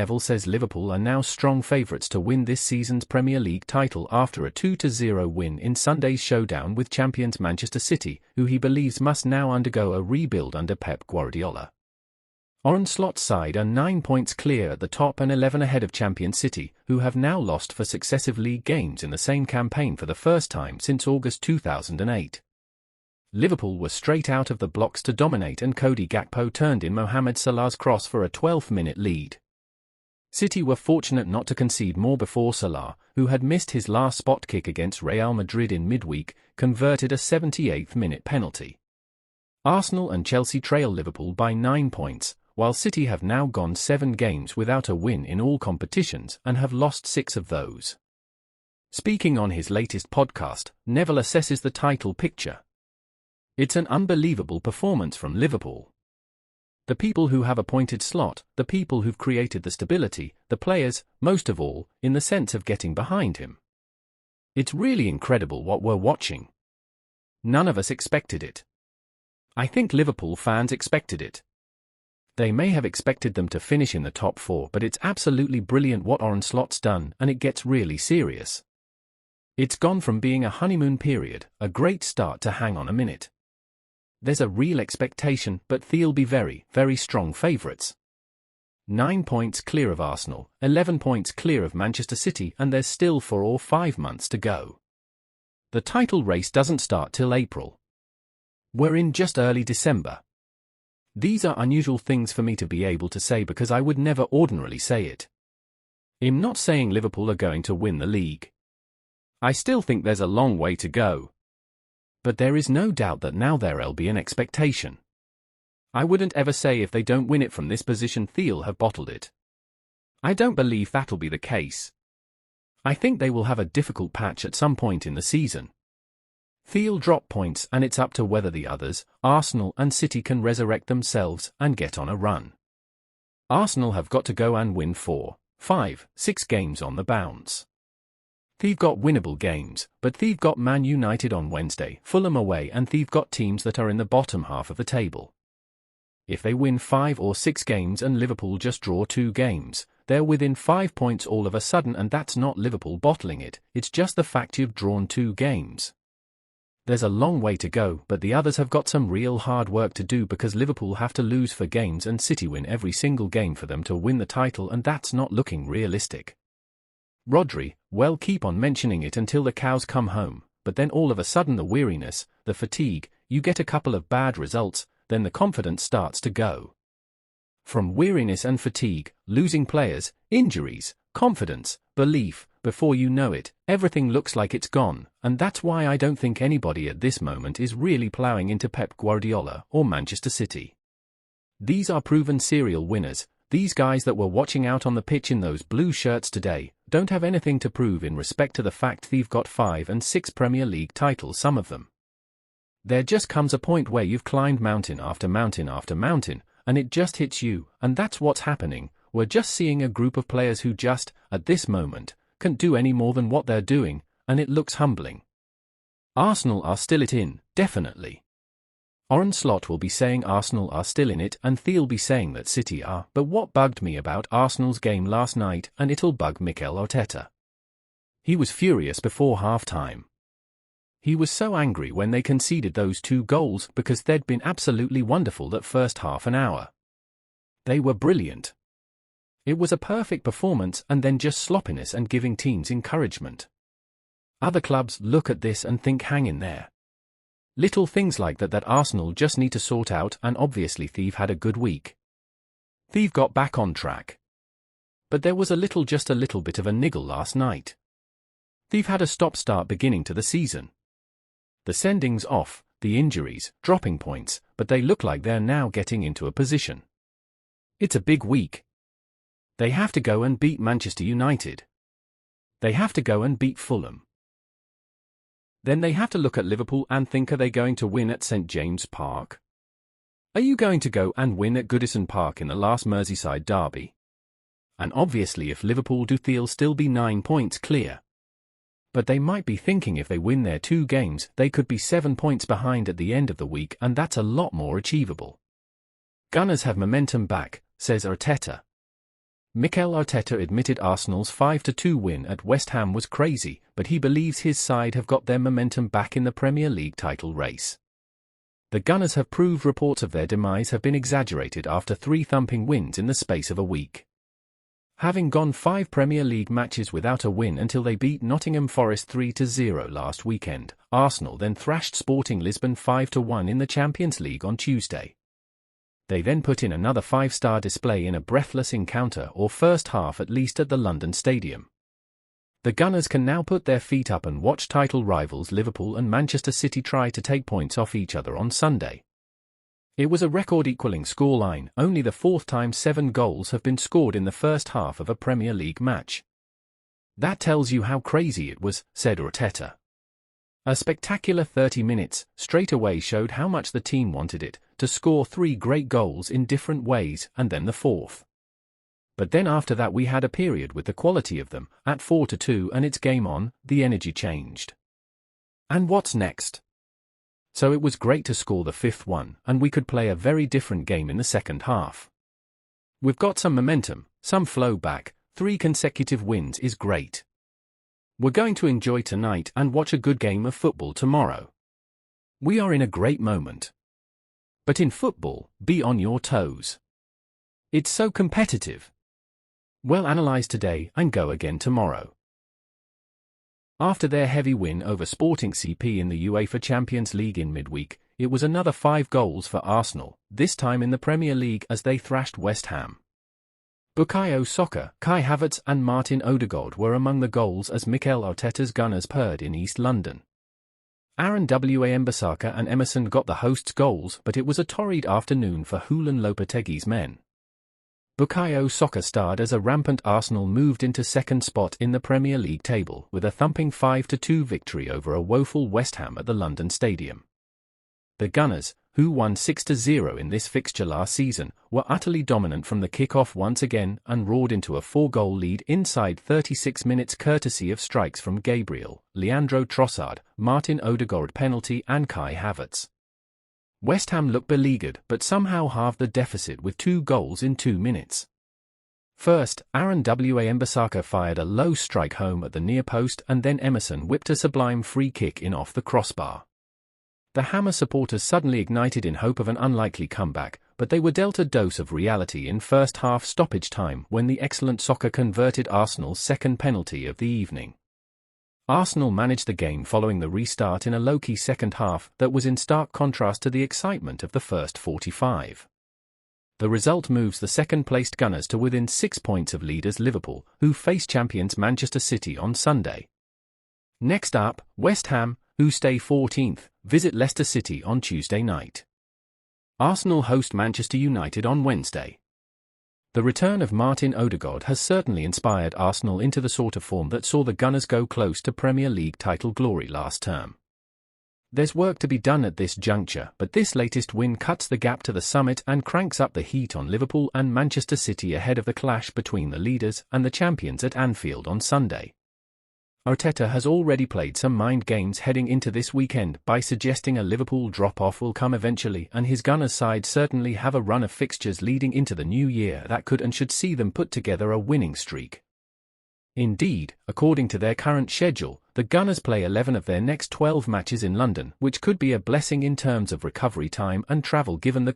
Neville says Liverpool are now strong favourites to win this season's Premier League title after a 2-0 win in Sunday's showdown with champions Manchester City, who he believes must now undergo a rebuild under Pep Guardiola. Arne Slot's side are 9 points clear at the top and 11 ahead of champion City, who have now lost 4 successive league games in the same campaign for the first time since August 2008. Liverpool were straight out of the blocks to dominate, and Cody Gakpo turned in Mohamed Salah's cross for a 12th-minute lead. City were fortunate not to concede more before Salah, who had missed his last spot kick against Real Madrid in midweek, converted a 78th-minute penalty. Arsenal and Chelsea trail Liverpool by 9 points, while City have now gone 7 games without a win in all competitions and have lost 6 of those. Speaking on his latest podcast, Neville assesses the title picture. "It's an unbelievable performance from Liverpool. The people who have appointed Slot, the people who've created the stability, the players, most of all, in the sense of getting behind him. It's really incredible what we're watching. None of us expected it. I think Liverpool fans expected it. They may have expected them to finish in the top 4, but it's absolutely brilliant what Arne Slot's done, and it gets really serious. It's gone from being a honeymoon period, a great start, to hang on a minute. There's a real expectation, but they'll be very, very strong favourites. 9 points clear of Arsenal, 11 points clear of Manchester City, and there's still 4 or 5 months to go. The title race doesn't start till April. We're in just early December. These are unusual things for me to be able to say because I would never ordinarily say it. I'm not saying Liverpool are going to win the league. I still think there's a long way to go. But there is no doubt that now there'll be an expectation. I wouldn't ever say if they don't win it from this position they'll have bottled it. I don't believe that'll be the case. I think they will have a difficult patch at some point in the season. They'll drop points, and it's up to whether the others, Arsenal and City, can resurrect themselves and get on a run. Arsenal have got to go and win 4, 5, 6 games on the bounce. They've got winnable games, but they've got Man United on Wednesday, Fulham away, and they've got teams that are in the bottom half of the table. If they win 5 or 6 games and Liverpool just draw 2 games, they're within 5 points all of a sudden, and that's not Liverpool bottling it, it's just the fact you've drawn 2 games. There's a long way to go, but the others have got some real hard work to do because Liverpool have to lose 4 games and City win every single game for them to win the title, and that's not looking realistic. Rodri, well, keep on mentioning it until the cows come home, but then all of a sudden the weariness, the fatigue, you get a couple of bad results, then the confidence starts to go. From weariness and fatigue, losing players, injuries, confidence, belief, before you know it, everything looks like it's gone, and that's why I don't think anybody at this moment is really ploughing into Pep Guardiola or Manchester City. These are proven serial winners. These guys that were watching out on the pitch in those blue shirts today don't have anything to prove in respect to the fact they've got 5 and 6 Premier League titles, some of them. There just comes a point where you've climbed mountain after mountain after mountain, and it just hits you, and that's what's happening. We're just seeing a group of players who just, at this moment, can't do any more than what they're doing, and it looks humbling. Arsenal are still in, definitely. Arne Slot will be saying Arsenal are still in it, and they'll be saying that City are, but what bugged me about Arsenal's game last night, and it'll bug Mikel Arteta. He was furious before half-time. He was so angry when they conceded those 2 goals because they'd been absolutely wonderful that first half an hour. They were brilliant. It was a perfect performance, and then just sloppiness and giving teams encouragement. Other clubs look at this and think, hang in there. Little things like that Arsenal just need to sort out, and obviously they've had a good week. They've got back on track. But there was just a little bit of a niggle last night. They've had a stop-start beginning to the season. The sendings off, the injuries, dropping points, but they look like they're now getting into a position. It's a big week. They have to go and beat Manchester United. They have to go and beat Fulham. Then they have to look at Liverpool and think, are they going to win at St James Park? Are you going to go and win at Goodison Park in the last Merseyside derby? And obviously if Liverpool do, they'll still be 9 points clear. But they might be thinking if they win their 2 games, they could be 7 points behind at the end of the week, and that's a lot more achievable. Gunners have momentum back, says Arteta. Mikel Arteta admitted Arsenal's 5-2 win at West Ham was crazy, but he believes his side have got their momentum back in the Premier League title race. The Gunners have proved reports of their demise have been exaggerated after 3 thumping wins in the space of a week. Having gone 5 Premier League matches without a win until they beat Nottingham Forest 3-0 last weekend, Arsenal then thrashed Sporting Lisbon 5-1 in the Champions League on Tuesday. They then put in another 5-star display in a breathless encounter or first half at least at the London Stadium. The Gunners can now put their feet up and watch title rivals Liverpool and Manchester City try to take points off each other on Sunday. It was a record-equalling scoreline, only the 4th time 7 goals have been scored in the first half of a Premier League match. That tells you how crazy it was, said Arteta. A spectacular 30 minutes straight away showed how much the team wanted it, to score 3 great goals in different ways, and then the 4th. But then after that we had a period with the quality of them, at 4-2 and it's game on, the energy changed. And what's next? So it was great to score the 5th one, and we could play a very different game in the second half. We've got some momentum, some flow back, 3 consecutive wins is great. We're going to enjoy tonight and watch a good game of football tomorrow. We are in a great moment. But in football, be on your toes. It's so competitive. Well analysed today and go again tomorrow. After their heavy win over Sporting CP in the UEFA Champions League in midweek, it was another 5 goals for Arsenal, this time in the Premier League as they thrashed West Ham. Bukayo Saka, Kai Havertz and Martin Odegaard were among the goals as Mikel Arteta's Gunners purred in East London. Aaron Wan-Bissaka and Emerson got the hosts' goals, but it was a torrid afternoon for Julen Lopetegui's men. Bukayo Saka starred as a rampant Arsenal moved into second spot in the Premier League table with a thumping 5-2 victory over a woeful West Ham at the London Stadium. The Gunners, who won 6-0 in this fixture last season, were utterly dominant from the kick-off once again and roared into a 4-goal lead inside 36 minutes courtesy of strikes from Gabriel, Leandro Trossard, Martin Odegaard penalty and Kai Havertz. West Ham looked beleaguered but somehow halved the deficit with 2 goals in 2 minutes. First, Aaron Wan-Bissaka fired a low strike home at the near post and then Emerson whipped a sublime free kick in off the crossbar. The Hammer supporters suddenly ignited in hope of an unlikely comeback, but they were dealt a dose of reality in first half stoppage time when the excellent Saka converted Arsenal's second penalty of the evening. Arsenal managed the game following the restart in a low-key second half that was in stark contrast to the excitement of the first 45. The result moves the second-placed Gunners to within 6 points of leaders Liverpool, who face champions Manchester City on Sunday. Next up, West Ham, who stay 14th, visit Leicester City on Tuesday night. Arsenal host Manchester United on Wednesday. The return of Martin Odegaard has certainly inspired Arsenal into the sort of form that saw the Gunners go close to Premier League title glory last term. There's work to be done at this juncture, but this latest win cuts the gap to the summit and cranks up the heat on Liverpool and Manchester City ahead of the clash between the leaders and the champions at Anfield on Sunday. Arteta has already played some mind games heading into this weekend by suggesting a Liverpool drop-off will come eventually and his Gunners side certainly have a run of fixtures leading into the new year that could and should see them put together a winning streak. Indeed, according to their current schedule, the Gunners play 11 of their next 12 matches in London, which could be a blessing in terms of recovery time and travel given the